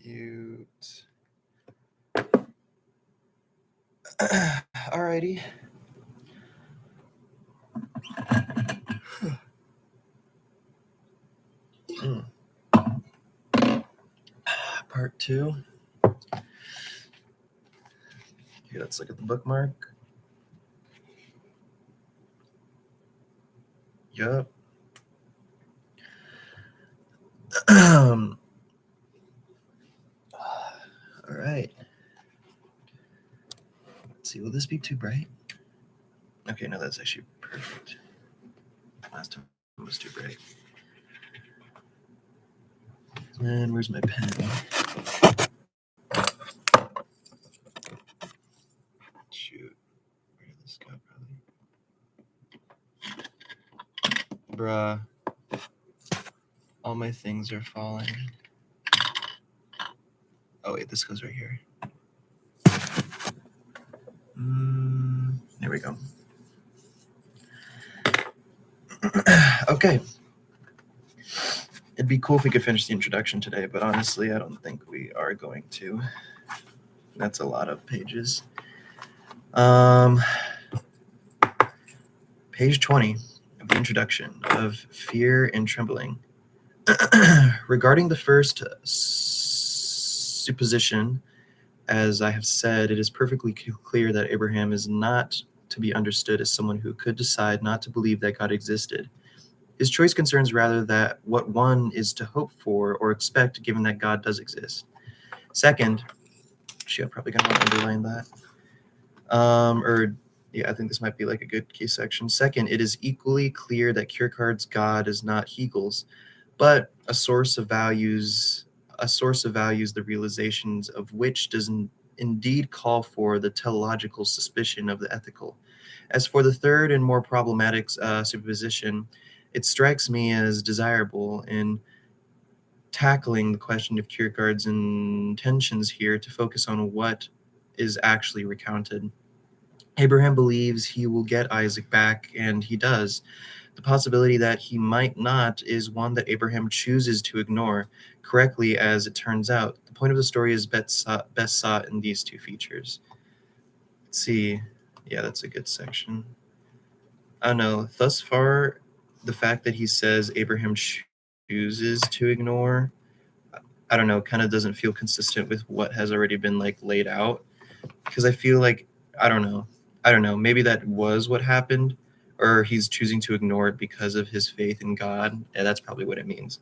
Cute. Alrighty. Mm. Part 2. Okay, let's look at the bookmark. Yup. All right. Let's see, will this be too bright? Okay, no, that's actually perfect. Last time it was too bright. And where's my pen? Shoot. Where did this go, probably? Bruh. All my things are falling. Oh, wait, this goes right here. There we go. Okay. It'd be cool if we could finish the introduction today, but honestly, I don't think we are going to. That's a lot of pages. Page 20 of the introduction of Fear and Trembling. Regarding the first supposition, as I have said, it is perfectly clear that Abraham is not to be understood as someone who could decide not to believe that God existed. His choice concerns rather that what one is to hope for or expect given that God does exist. Second, I'm probably going to want to underline that. I think this might be like a good key section. Second, it is equally clear that Kierkegaard's God is not Hegel's, but a source of values, the realizations of which does indeed call for the teleological suspicion of the ethical. As for the third and more problematic supposition, it strikes me as desirable in tackling the question of Kierkegaard's intentions here to focus on what is actually recounted. Abraham believes he will get Isaac back, and he does. The possibility that he might not is one that Abraham chooses to ignore, correctly as it turns out. The point of the story is best sought in these two features. Let's see. Yeah, that's a good section. I don't know. Thus far, the fact that he says Abraham chooses to ignore, I don't know, kind of doesn't feel consistent with what has already been like laid out. Because I feel like, I don't know, maybe that was what happened, or he's choosing to ignore it because of his faith in God. Yeah, that's probably what it means.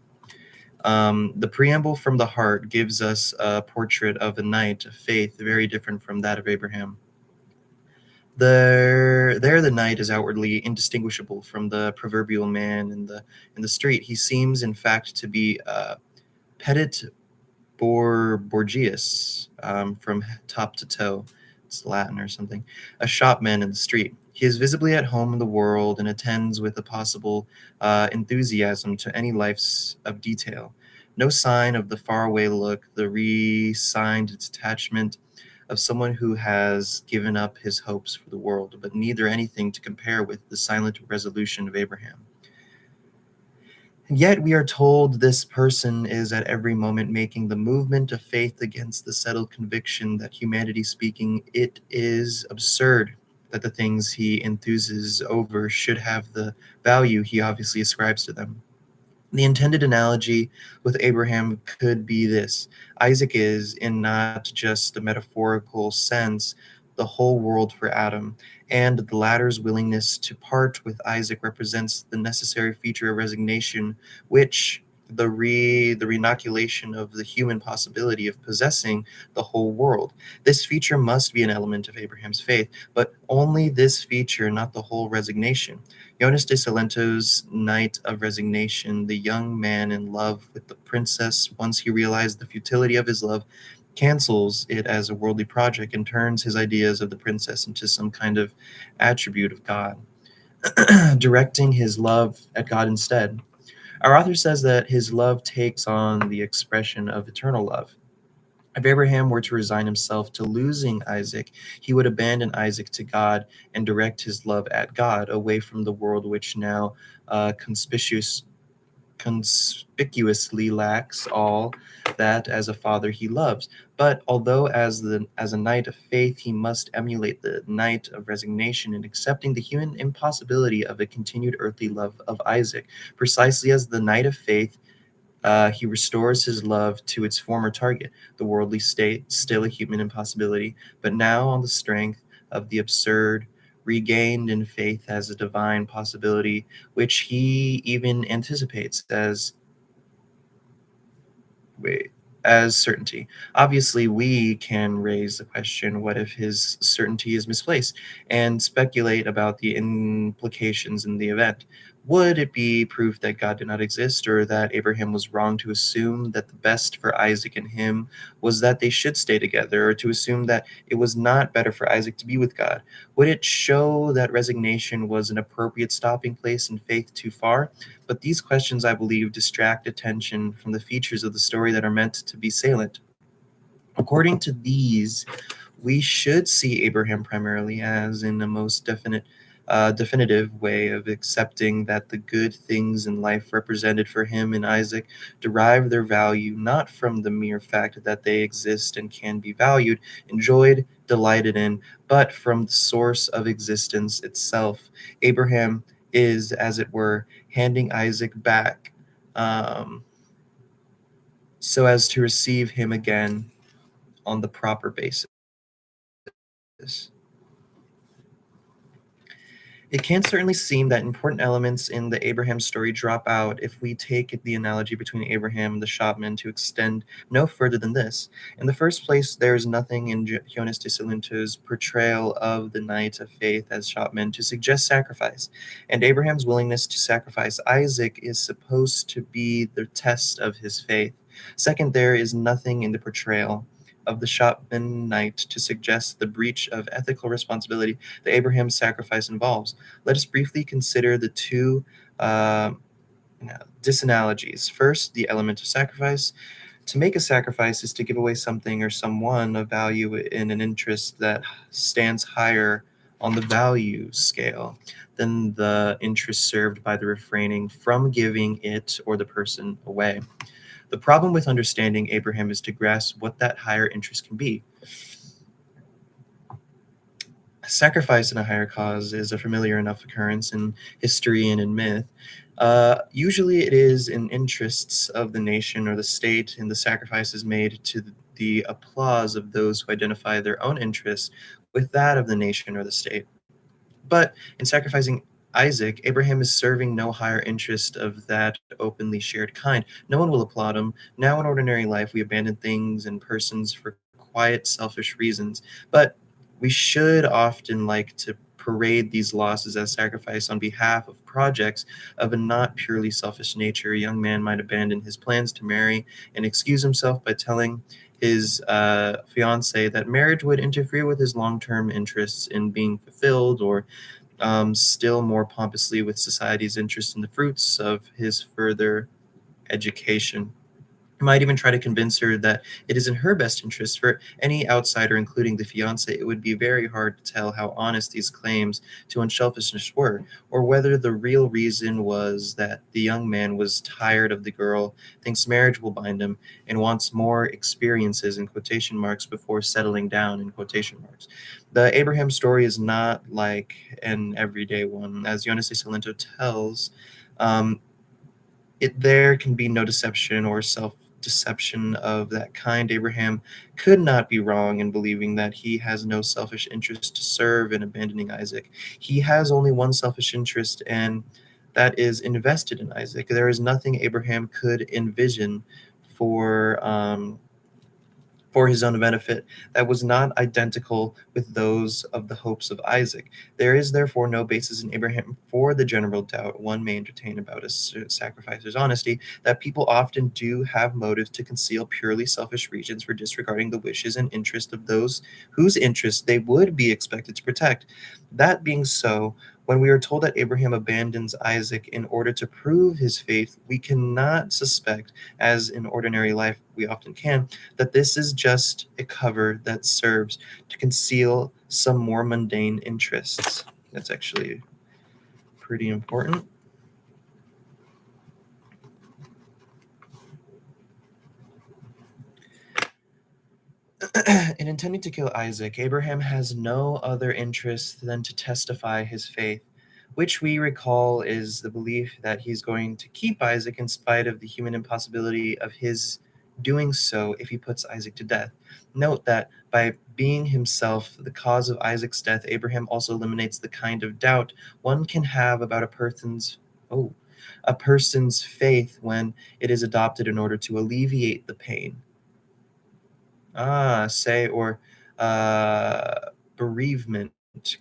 The preamble from the heart gives us a portrait of a knight of faith very different from that of Abraham. There the knight is outwardly indistinguishable from the proverbial man in the street. He seems, in fact, to be petit Borgias from top to toe. It's Latin or something. A shopman in the street. He is visibly at home in the world and attends with a possible enthusiasm to any life's of detail. No sign of the faraway look, the resigned detachment of someone who has given up his hopes for the world, but neither anything to compare with the silent resolution of Abraham. And yet we are told this person is at every moment making the movement of faith against the settled conviction that, humanity speaking, it is absurd that the things he enthuses over should have the value he obviously ascribes to them. The intended analogy with Abraham could be this: Isaac is, in not just the metaphorical sense, the whole world for Adam, and the latter's willingness to part with Isaac represents the necessary feature of resignation, which the renoculation of the human possibility of possessing the whole world. This feature must be an element of Abraham's faith, but only this feature, not the whole resignation. Jonas de Salento's Night of Resignation, the young man in love with the princess, once he realized the futility of his love, cancels it as a worldly project and turns his ideas of the princess into some kind of attribute of God, directing his love at God instead. Our author says that his love takes on the expression of eternal love. If Abraham were to resign himself to losing Isaac, he would abandon Isaac to God and direct his love at God, away from the world which now conspicuous conspicuously lacks all that as a father he loves. But although as a knight of faith he must emulate the knight of resignation in accepting the human impossibility of a continued earthly love of Isaac, precisely as the knight of faith he restores his love to its former target, the worldly state, still a human impossibility, but now on the strength of the absurd, regained in faith as a divine possibility, which he even anticipates wait, as certainty. Obviously, we can raise the question, what if his certainty is misplaced, and speculate about the implications in the event. Would it be proof that God did not exist, or that Abraham was wrong to assume that the best for Isaac and him was that they should stay together, or to assume that it was not better for Isaac to be with God? Would it show that resignation was an appropriate stopping place and faith too far? But these questions, I believe, distract attention from the features of the story that are meant to be salient. According to these, we should see Abraham primarily as in the most definitive way of accepting that the good things in life represented for him and Isaac derive their value not from the mere fact that they exist and can be valued, enjoyed, delighted in, but from the source of existence itself. Abraham is, as it were, handing Isaac back um, so as to receive him again on the proper basis. It can certainly seem that important elements in the Abraham story drop out if we take the analogy between Abraham and the shopman to extend no further than this. In the first place, there is nothing in Jonas de Salento's portrayal of the knight of faith as shopman to suggest sacrifice, and Abraham's willingness to sacrifice Isaac is supposed to be the test of his faith. Second, there is nothing in the portrayal of the shopman knight to suggest the breach of ethical responsibility that Abraham's sacrifice involves. Let us briefly consider the two uh, disanalogies. First, the element of sacrifice. To make a sacrifice is to give away something or someone of value in an interest that stands higher on the value scale than the interest served by the refraining from giving it or the person away. The problem with understanding Abraham is to grasp what that higher interest can be. Sacrifice in a higher cause is a familiar enough occurrence in history and in myth. Usually, it is in interests of the nation or the state, and the sacrifice is made to the applause of those who identify their own interests with that of the nation or the state. But in sacrificing Isaac, Abraham is serving no higher interest of that openly shared kind. No one will applaud him. Now, in ordinary life, we abandon things and persons for quiet, selfish reasons. But we should often like to parade these losses as sacrifice on behalf of projects of a not purely selfish nature. A young man might abandon his plans to marry and excuse himself by telling his fiance that marriage would interfere with his long-term interests in being fulfilled, or still more pompously with society's interest in the fruits of his further education. I might even try to convince her that it is in her best interest. For any outsider, including the fiance, it would be very hard to tell how honest these claims to unselfishness were, or whether the real reason was that the young man was tired of the girl, thinks marriage will bind him, and wants more experiences in quotation marks before settling down in quotation marks. The Abraham story is not like an everyday one. As Jonas de Salento tells, um, there can be no deception or self deception of that kind. Abraham could not be wrong in believing that he has no selfish interest to serve in abandoning Isaac. He has only one selfish interest, and that is invested in Isaac. There is nothing Abraham could envision for for his own benefit that was not identical with those of the hopes of Isaac. There is therefore no basis in Abraham for the general doubt one may entertain about a sacrificer's honesty, that people often do have motives to conceal purely selfish reasons for disregarding the wishes and interests of those whose interests they would be expected to protect. That being so, when we are told that Abraham abandons Isaac in order to prove his faith, we cannot suspect, as in ordinary life we often can, that this is just a cover that serves to conceal some more mundane interests. That's actually pretty important. In intending to kill Isaac, Abraham has no other interest than to testify his faith, which we recall is the belief that he's going to keep Isaac in spite of the human impossibility of his doing so if he puts Isaac to death. Note that by being himself the cause of Isaac's death, Abraham also eliminates the kind of doubt one can have about oh a person's faith when it is adopted in order to alleviate the pain. Say, or bereavement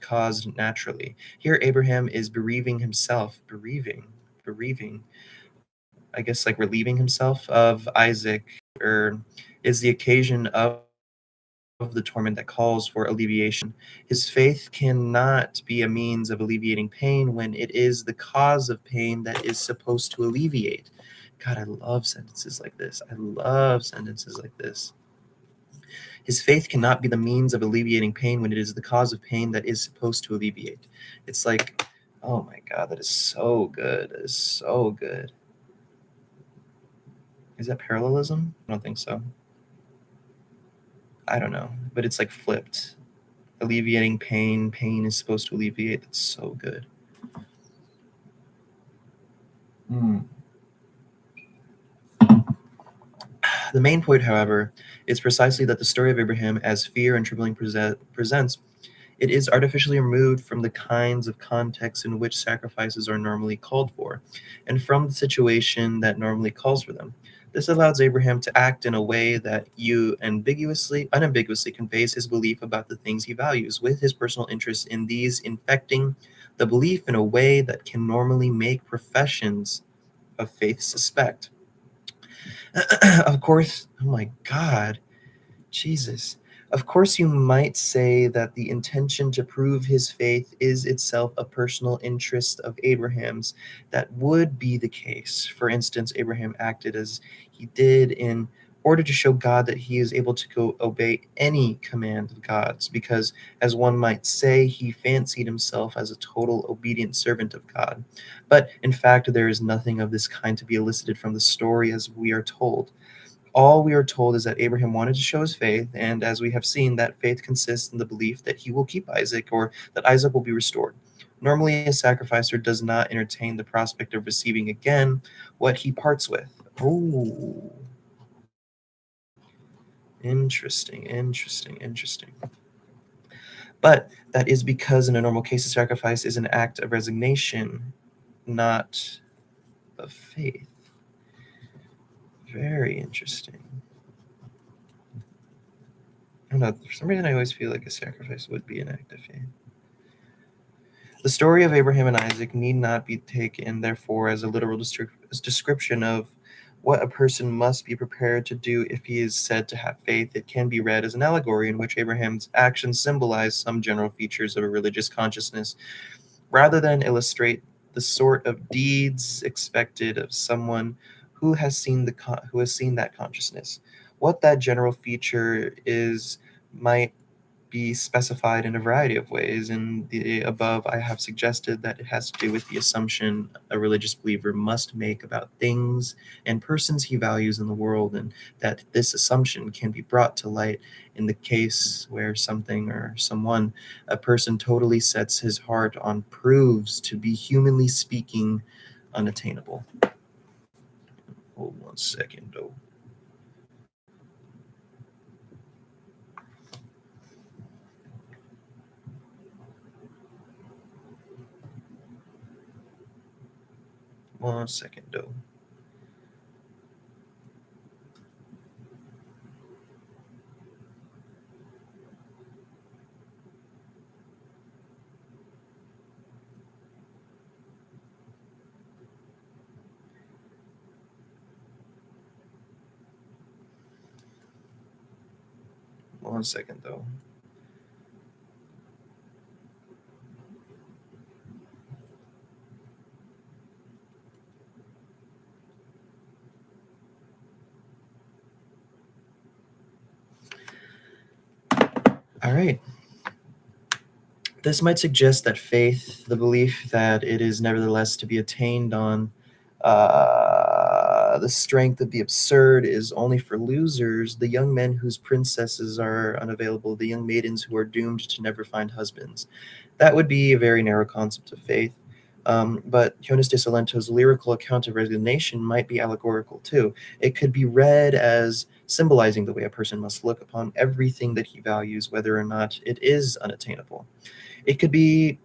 caused naturally. Here, Abraham is bereaving himself, bereaving, I guess, like relieving himself of Isaac, or is the occasion of the torment that calls for alleviation. His faith cannot be a means of alleviating pain when it is the cause of pain that is supposed to alleviate. God, I love sentences like this. I love sentences like this. His faith cannot be the means of alleviating pain when it is the cause of pain that is supposed to alleviate. It's like, oh my God, that is so good. That is so good. Is that parallelism? I don't think so. I don't know, but it's like flipped. Alleviating pain, pain is supposed to alleviate. That's so good. The main point, however, is precisely that the story of Abraham, as Fear and Trembling presents, it is artificially removed from the kinds of contexts in which sacrifices are normally called for, and from the situation that normally calls for them. This allows Abraham to act in a way that unambiguously conveys his belief about the things he values, with his personal interest in these infecting the belief in a way that can normally make professions of faith suspect. Of course, oh my God, Jesus. Of course, you might say that the intention to prove his faith is itself a personal interest of Abraham's. That would be the case. For instance, Abraham acted as he did in order to show God that he is able to obey any command of God's, because, as one might say, he fancied himself as a total obedient servant of God. But in fact, there is nothing of this kind to be elicited from the story as we are told. All we are told is that Abraham wanted to show his faith, and as we have seen, that faith consists in the belief that he will keep Isaac, or that Isaac will be restored. Normally, a sacrificer does not entertain the prospect of receiving again what he parts with. Oh, interesting. But that is because in a normal case, a sacrifice is an act of resignation, not of faith. Very interesting. I don't know. For some reason, I always feel like a sacrifice would be an act of faith. The story of Abraham and Isaac need not be taken, therefore, as a literal description of what a person must be prepared to do if he is said to have faith. It can be read as an allegory in which Abraham's actions symbolize some general features of a religious consciousness, rather than illustrate the sort of deeds expected of someone who has seen that consciousness. What that general feature is might be specified in a variety of ways. In the above, I have suggested that it has to do with the assumption a religious believer must make about things and persons he values in the world, and that this assumption can be brought to light in the case where something or someone, a person totally sets his heart on, proves to be, humanly speaking, unattainable. Hold 1 second, though. One second, though. One second, though. All right. This might suggest that faith, the belief that it is nevertheless to be attained on, The strength of the absurd is only for losers, the young men whose princesses are unavailable, the young maidens who are doomed to never find husbands. That would be a very narrow concept of faith. But Jonas de Salento's lyrical account of resignation might be allegorical too. It could be read as symbolizing the way a person must look upon everything that he values, whether or not it is unattainable. It could be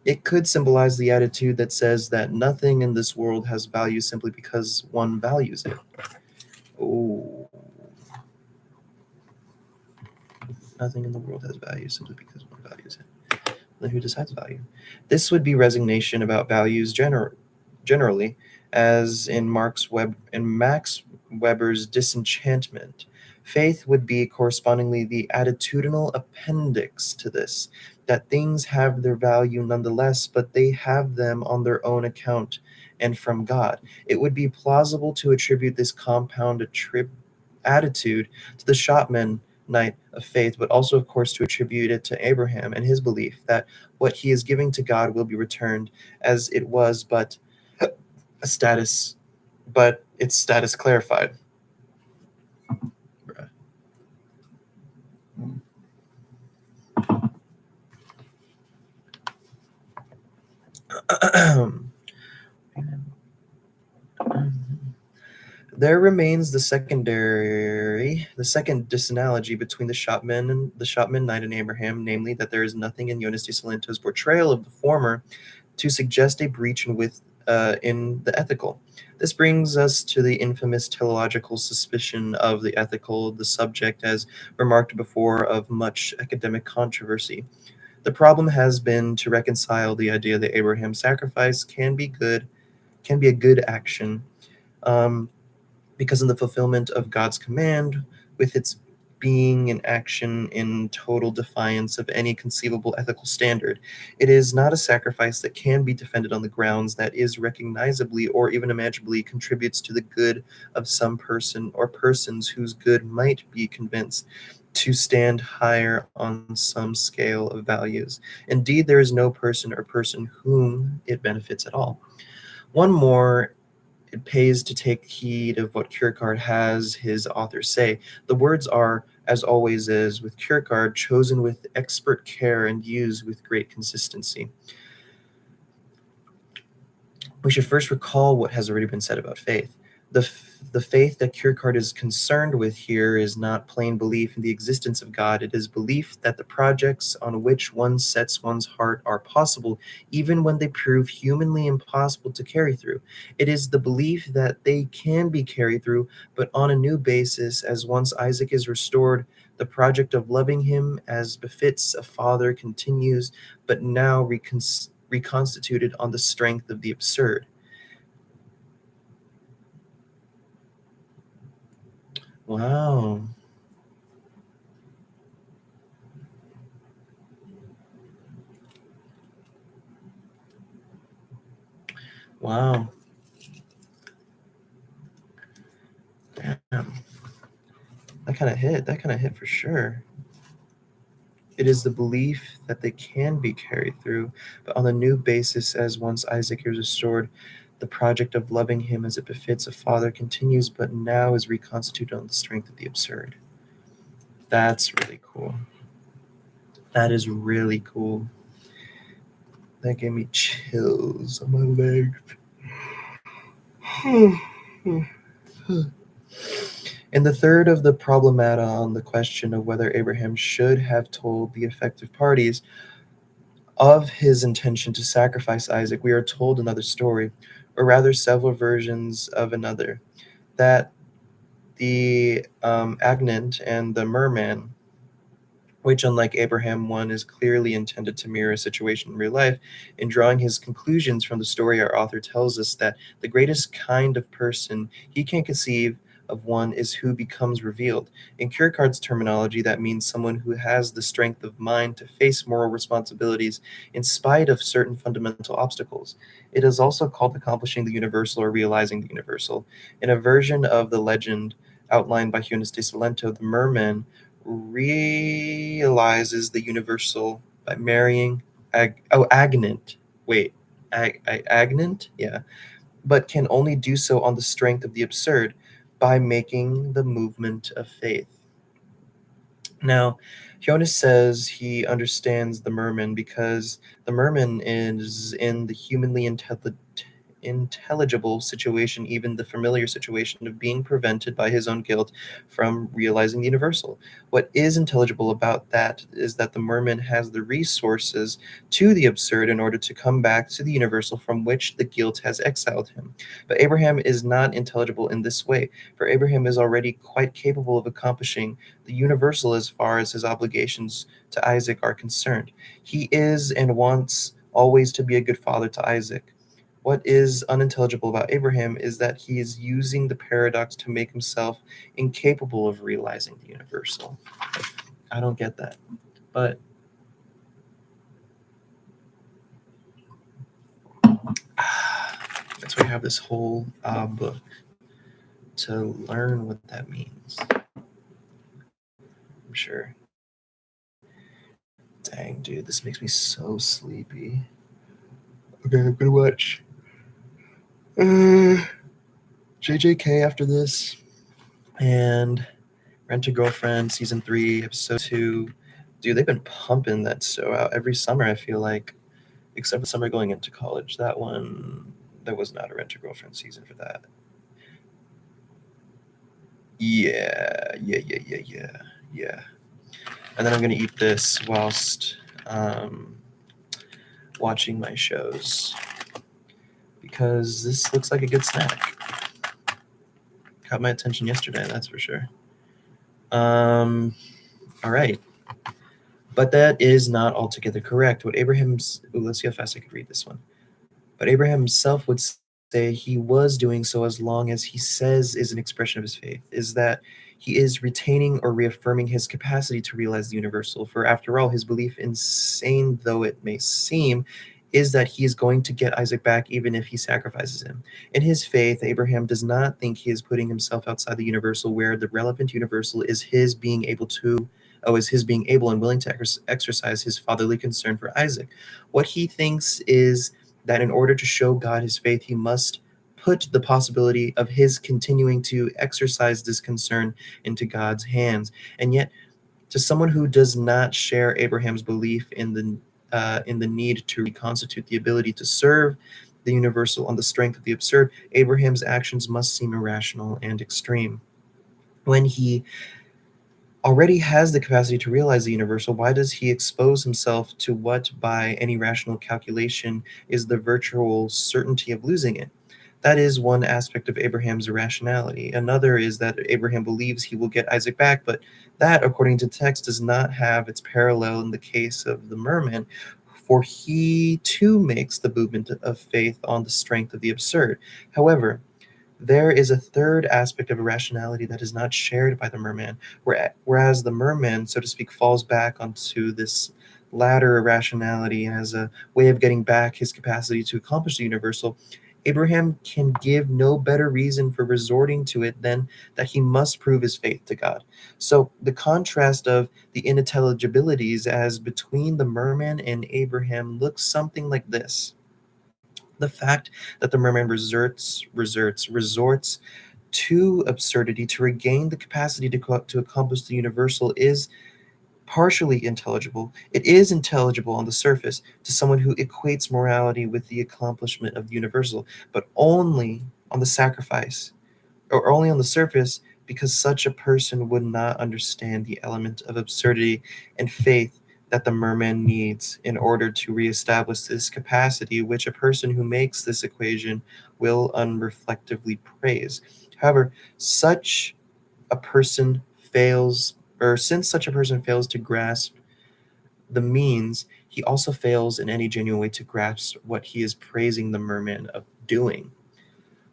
it could symbolize the attitude that says that nothing in this world has value simply because one values it. Oh, nothing in the world has value simply because one values it. Then who decides value? This would be resignation about values generally, as in Max Weber's disenchantment. Faith would be correspondingly the attitudinal appendix to this, that things have their value nonetheless, but they have them on their own account and from God. It would be plausible to attribute this compound attitude to the shopman knight of faith, but also, of course, to attribute it to Abraham and his belief that what he is giving to God will be returned, as it was but a status, but its status clarified. There remains the second disanalogy between the shopman knight and Abraham, namely that there is nothing in Jonas de Salento's portrayal of the former to suggest a breach in the ethical. This brings us to the infamous teleological suspicion of the ethical, the subject, as remarked before, of much academic controversy. The problem has been to reconcile the idea that Abraham's sacrifice can be a good action, um, because in the fulfillment of God's command, with its being an action in total defiance of any conceivable ethical standard, it is not a sacrifice that can be defended on the grounds that is recognizably or even imaginably contributes to the good of some person or persons whose good might be convinced to stand higher on some scale of values. Indeed, there is no person or person whom it benefits at all. One more, it pays to take heed of what Kierkegaard has his authors say. The words are, as always is with Kierkegaard, chosen with expert care and used with great consistency. We should first recall what has already been said about faith. The faith that Kierkegaard is concerned with here is not plain belief in the existence of God. It is belief that the projects on which one sets one's heart are possible, even when they prove humanly impossible to carry through. It is the belief that they can be carried through, but on a new basis, as once Isaac is restored, the project of loving him as befits a father continues, but now reconstituted on the strength of the absurd. Wow. Wow. Damn. That kind of hit. That kind of hit for sure. It is the belief that they can be carried through, but on a new basis, as once Isaac is restored, the project of loving him as it befits a father continues, but now is reconstituted on the strength of the absurd. That's really cool. That is really cool. That gave me chills on my legs. In the third of the problemata on the question of whether Abraham should have told the affected parties of his intention to sacrifice Isaac, we are told another story, or rather several versions of another, that the Agnant and the Merman, which, unlike Abraham 1, is clearly intended to mirror a situation in real life. In drawing his conclusions from the story, our author tells us that the greatest kind of person he can conceive of one is who becomes revealed. In Kierkegaard's terminology, that means someone who has the strength of mind to face moral responsibilities in spite of certain fundamental obstacles. It is also called accomplishing the universal or realizing the universal. In a version of the legend outlined by Jonas de Salento, the merman realizes the universal by marrying Agnant. Wait, Agnant? Yeah. but can only do so on the strength of the absurd by making the movement of faith. Now, Jonas says he understands the merman because the merman is in the humanly intelligible situation, even the familiar situation of being prevented by his own guilt from realizing the universal. What is intelligible about that is that the merman has the resources to the absurd in order to come back to the universal from which the guilt has exiled him. But Abraham is not intelligible in this way, for Abraham is already quite capable of accomplishing the universal as far as his obligations to Isaac are concerned. He is and wants always to be a good father to Isaac. What is unintelligible about Abraham is that he is using the paradox to make himself incapable of realizing the universal. I don't get that. But that's why I have this whole book to learn what that means. I'm sure. Dang, dude, this makes me so sleepy. Okay, I'm gonna watch JJK after this, and Rent a Girlfriend season 3, episode 2. Dude, they've been pumping that show out every summer. I feel like, except for the summer going into college. That one, there was not a Rent a Girlfriend season for that. Yeah. And then I'm gonna eat this whilst watching my shows because this looks like a good snack. Caught my attention yesterday, that's for sure. All right. But that is not altogether correct. What Abraham's, let's see how fast I could read this one. But Abraham himself would say he was doing so as long as he says is an expression of his faith, is that he is retaining or reaffirming his capacity to realize the universal. For after all, his belief, insane though it may seem, is that he is going to get Isaac back even if he sacrifices him. In his faith, Abraham does not think he is putting himself outside the universal, where the relevant universal is his being able to, is his being able and willing to exercise his fatherly concern for Isaac. What he thinks is that in order to show God his faith, he must put the possibility of his continuing to exercise this concern into God's hands. And yet, to someone who does not share Abraham's belief in the need to reconstitute the ability to serve the universal on the strength of the absurd, Abraham's actions must seem irrational and extreme. When he already has the capacity to realize the universal, why does he expose himself to what, by any rational calculation, is the virtual certainty of losing it? That is one aspect of Abraham's irrationality. Another is that Abraham believes he will get Isaac back, but that, according to text, does not have its parallel in the case of the merman, for he too makes the movement of faith on the strength of the absurd. However, there is a third aspect of irrationality that is not shared by the merman, whereas the merman, so to speak, falls back onto this latter irrationality as a way of getting back his capacity to accomplish the universal. Abraham can give no better reason for resorting to it than that he must prove his faith to God. So the contrast of the inintelligibilities as between the merman and Abraham looks something like this. The fact that the merman resorts to absurdity to regain the capacity to accomplish the universal is partially intelligible. It is intelligible on the surface to someone who equates morality with the accomplishment of the universal, but only on the sacrifice, or only on the surface, because such a person would not understand the element of absurdity and faith that the merman needs in order to reestablish this capacity, which a person who makes this equation will unreflectively praise. However, such a person fails, or since such a person fails to grasp the means, he also fails in any genuine way to grasp what he is praising the merman of doing.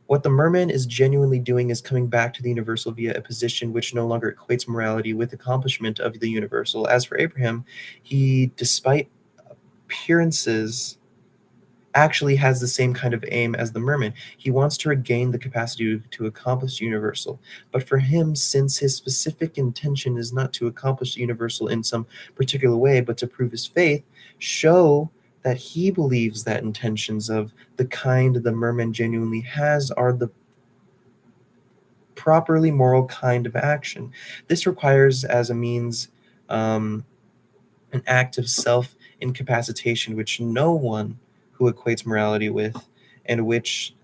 What the merman is genuinely doing is coming back to the universal via a position which no longer equates morality with accomplishment of the universal. As for Abraham, he, despite appearances, actually has the same kind of aim as the merman. He wants to regain the capacity to accomplish the universal. But for him, since his specific intention is not to accomplish the universal in some particular way, but to prove his faith, show that he believes that intentions of the kind the merman genuinely has are the properly moral kind of action. This requires as a means um, an act of self incapacitation which no one who equates morality with, and which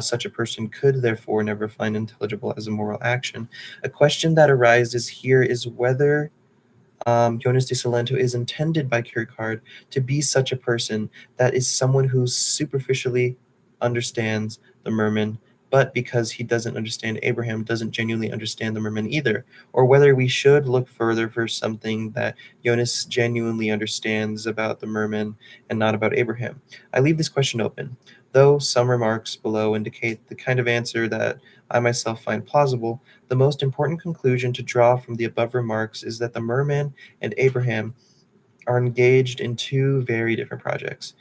such a person could therefore never find intelligible as a moral action. A question that arises here is whether Jonas de Salento is intended by Kierkegaard to be such a person that is someone who superficially understands the merman, but because he doesn't understand Abraham, doesn't genuinely understand the merman either, or whether we should look further for something that Jonas genuinely understands about the merman and not about Abraham. I leave this question open, though some remarks below indicate the kind of answer that I myself find plausible. The most important conclusion to draw from the above remarks is that the merman and Abraham are engaged in two very different projects.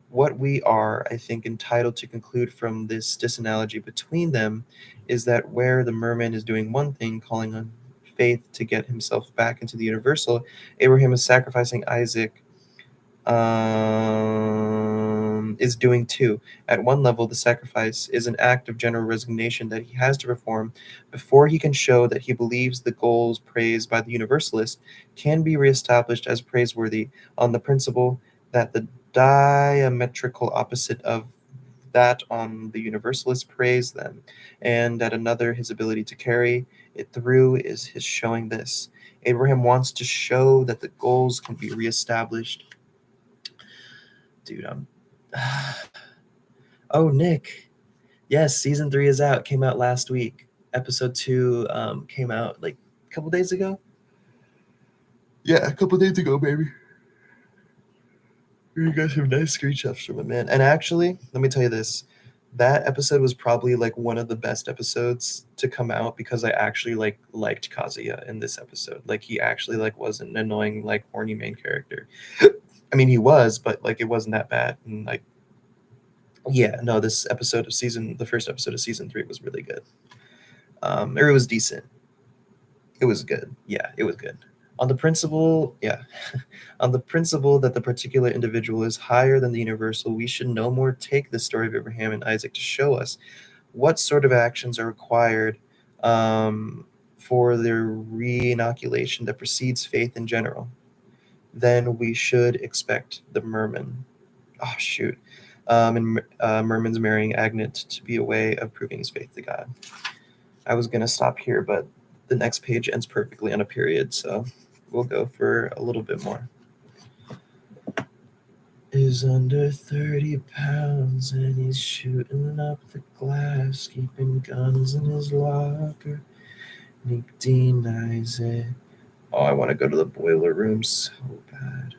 What we are, I think, entitled to conclude from this disanalogy between them is that where the merman is doing one thing, calling on faith to get himself back into the universal, Abraham is sacrificing Isaac is doing too. At one level, the sacrifice is an act of general resignation that he has to perform before he can show that he believes the goals praised by the universalist can be reestablished as praiseworthy on the principle that the diametrical opposite of that on the universalist praise them, and at another, his ability to carry it through is his showing this. Abraham wants to show that the goals can be reestablished. Dude, I'm. Oh, Nick. Yes, season 3 is out. Came out last week. Episode 2 came out like a couple days ago. Yeah, a couple days ago, baby. You got some nice screenshots from it, man. And actually, let me tell you this. That episode was probably like one of the best episodes to come out because I actually liked Kazuya in this episode. Like he actually like wasn't an annoying like horny main character. I mean, he was, but like it wasn't that bad. And like, yeah, no, the first episode of season 3 was really good. Or it was decent. It was good. Yeah, it was good. On the principle, yeah, on the principle that the particular individual is higher than the universal, we should no more take the story of Abraham and Isaac to show us what sort of actions are required um, for the re-inoculation that precedes faith in general. Then we should expect the merman. Oh shoot. And Merman's marrying Agnet to be a way of proving his faith to God. I was gonna stop here, but the next page ends perfectly on a period, so we'll go for a little bit more. Is under 30 pounds and he's shooting up the glass, keeping guns in his locker. Nick denies it. Oh, I want to go to the boiler room so bad.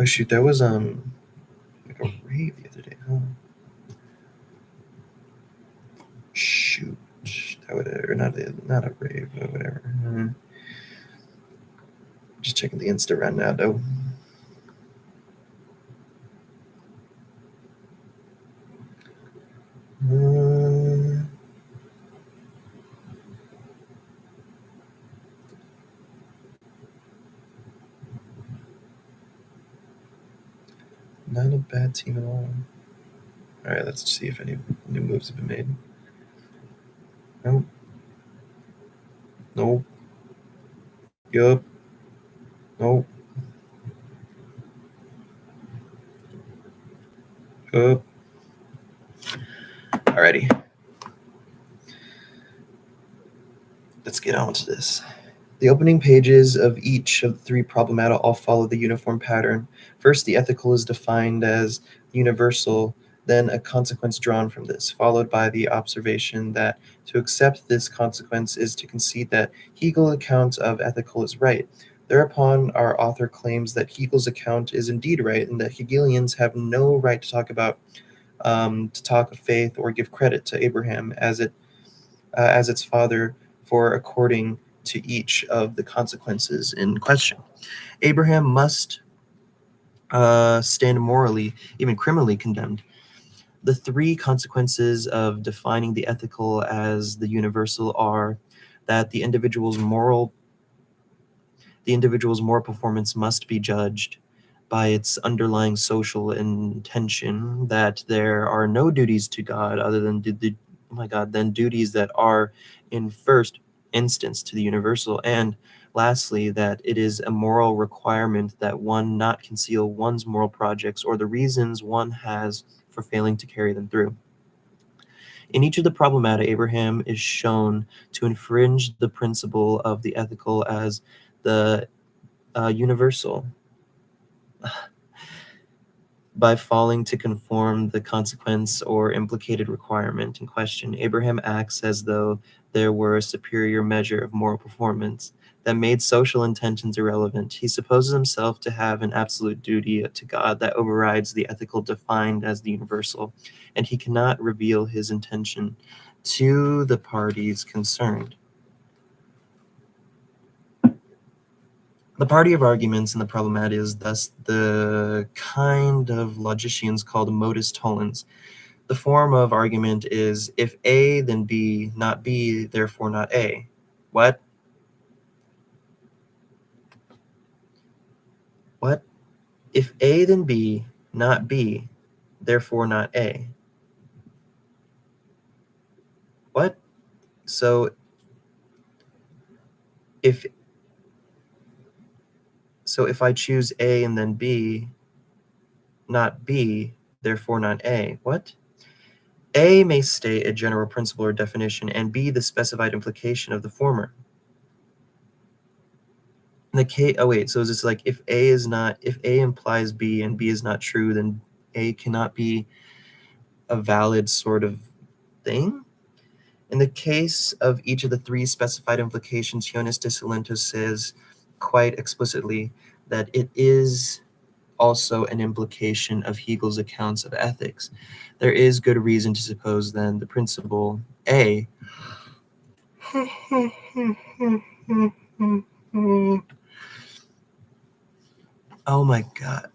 Oh shoot, that was like a rave the other day, huh? Shoot, that would or not a rave, but whatever. Just checking the Insta right now, though. Not a bad team at all. All right, let's see if any new moves have been made. Nope. Nope. Yup. Nope. Yup. Alrighty. Let's get on to this. The opening pages of each of the 3 problemata all follow the uniform pattern. First, the ethical is defined as universal, then a consequence drawn from this, followed by the observation that to accept this consequence is to concede that Hegel's account of ethical is right. Thereupon, our author claims that Hegel's account is indeed right, and that Hegelians have no right to talk of faith or give credit to Abraham as its father for according to each of the consequences in question. Abraham must stand morally, even criminally condemned. The three consequences of defining the ethical as the universal are that the individual's moral performance must be judged by its underlying social intention, that there are no duties to God other than oh my God, than duties that are in first instance to the universal, and lastly, that it is a moral requirement that one not conceal one's moral projects or the reasons one has for failing to carry them through. In each of the problemata, Abraham is shown to infringe the principle of the ethical as the universal by failing to conform the consequence or implicated requirement in question. Abraham acts as though there were a superior measure of moral performance that made social intentions irrelevant. He supposes himself to have an absolute duty to God that overrides the ethical defined as the universal, and he cannot reveal his intention to the parties concerned. The party of arguments in the problemat is thus the kind of logicians called modus tollens. The form of argument is if A, then B, not B, therefore not A. What? What? If A, then B, not B, therefore not A. What? So if if I choose A and then B, not B, therefore not A. What? A may state a general principle or definition, and B the specified implication of the former. In the case, oh wait, so is this like if A implies B and B is not true, then A cannot be a valid sort of thing? In the case of each of the three specified implications, Jonas de Salento says quite explicitly that it is also an implication of Hegel's accounts of ethics. There is good reason to suppose then the principle A oh my god.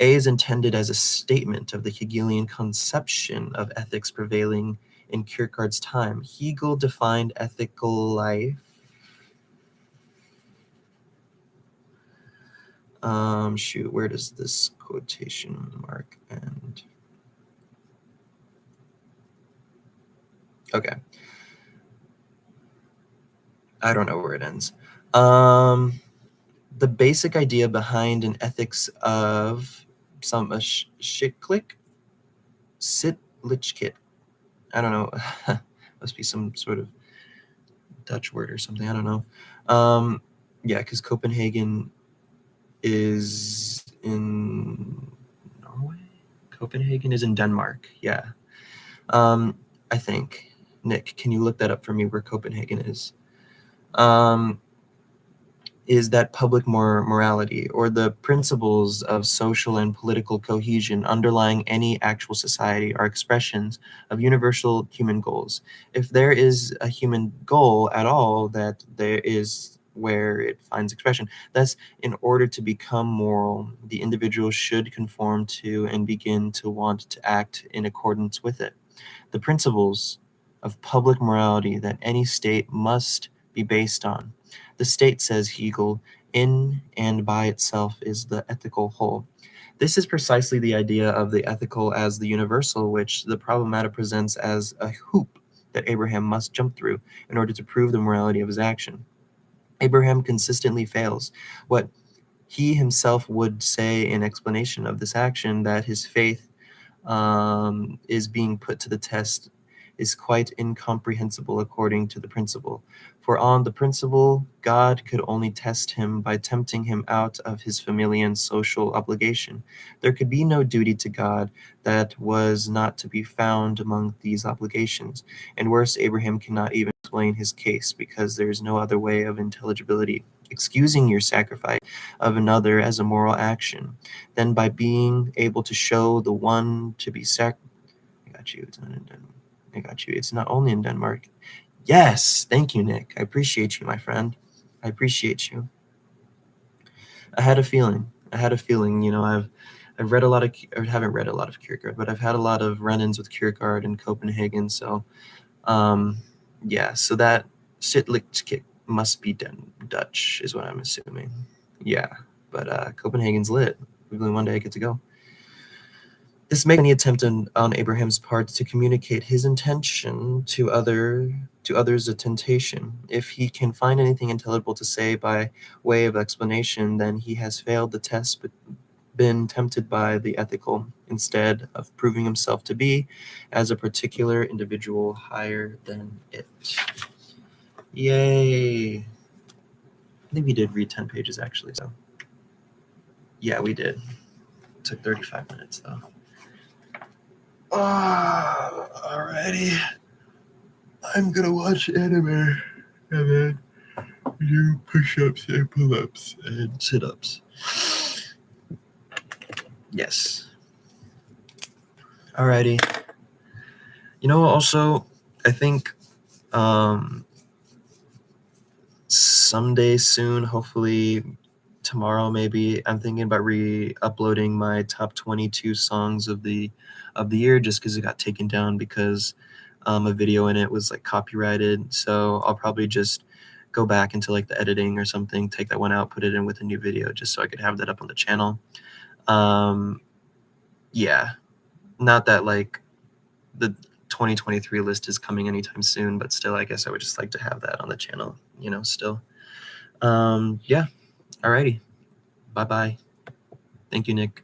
A is intended as a statement of the Hegelian conception of ethics prevailing in Kierkegaard's time. Hegel defined ethical life. Shoot, where does this quotation mark end? Okay. I don't know where it ends. The basic idea behind an ethics of some Sitlichkeit. I don't know. Must be some sort of Dutch word or something. I don't know. Yeah, because Copenhagen is in Norway. Copenhagen is in Denmark. Yeah. I think. Nick, can you look that up for me where Copenhagen is? Is that public morality or the principles of social and political cohesion underlying any actual society are expressions of universal human goals. If there is a human goal at all, that there is where it finds expression. Thus, in order to become moral, the individual should conform to and begin to want to act in accordance with it. The principles of public morality that any state must be based on. The state, says Hegel, in and by itself is the ethical whole. This is precisely the idea of the ethical as the universal, which the Problemata presents as a hoop that Abraham must jump through in order to prove the morality of his action. Abraham consistently fails. What he himself would say in explanation of this action, that his faith is being put to the test, is quite incomprehensible according to the principle. For on the principle, God could only test him by tempting him out of his familial and social obligation. There could be no duty to God that was not to be found among these obligations. And worse, Abraham cannot even explain his case because there is no other way of intelligibility excusing your sacrifice of another as a moral action than by being able to show the one to be I got you. It's not in Denmark. I got you. It's not only in Denmark. Yes, thank you, Nick. I appreciate you, my friend. I appreciate you. I had a feeling. You know, I've I've read a lot of, I haven't read a lot of Kierkegaard, but I've had a lot of run-ins with Kierkegaard in Copenhagen. So, yeah, so that Sittlichkeit must be Dutch, is what I'm assuming. Yeah, but Copenhagen's lit. Hopefully one day I get to go. This makes any attempt on Abraham's part to communicate his intention to others a temptation. If he can find anything intelligible to say by way of explanation, then he has failed the test, but been tempted by the ethical, instead of proving himself to be, as a particular individual, higher than it. Yay! I think we did read 10 pages actually, so yeah, we did. It took 35 minutes though. Alrighty. I'm gonna watch anime and then do push-ups and pull-ups and sit-ups. Yes. Alrighty. You know, also, I think someday soon, hopefully tomorrow maybe, I'm thinking about re-uploading my top 22 songs of the year, just because it got taken down because a video in it was like copyrighted. So I'll probably just go back into like the editing or something, take that one out, put it in with a new video, just so I could have that up on the channel. Yeah, not that like the 2023 list is coming anytime soon, but still, I guess I would just like to have that on the channel, you know, still. Yeah, alrighty. Bye-bye. Thank you, Nick.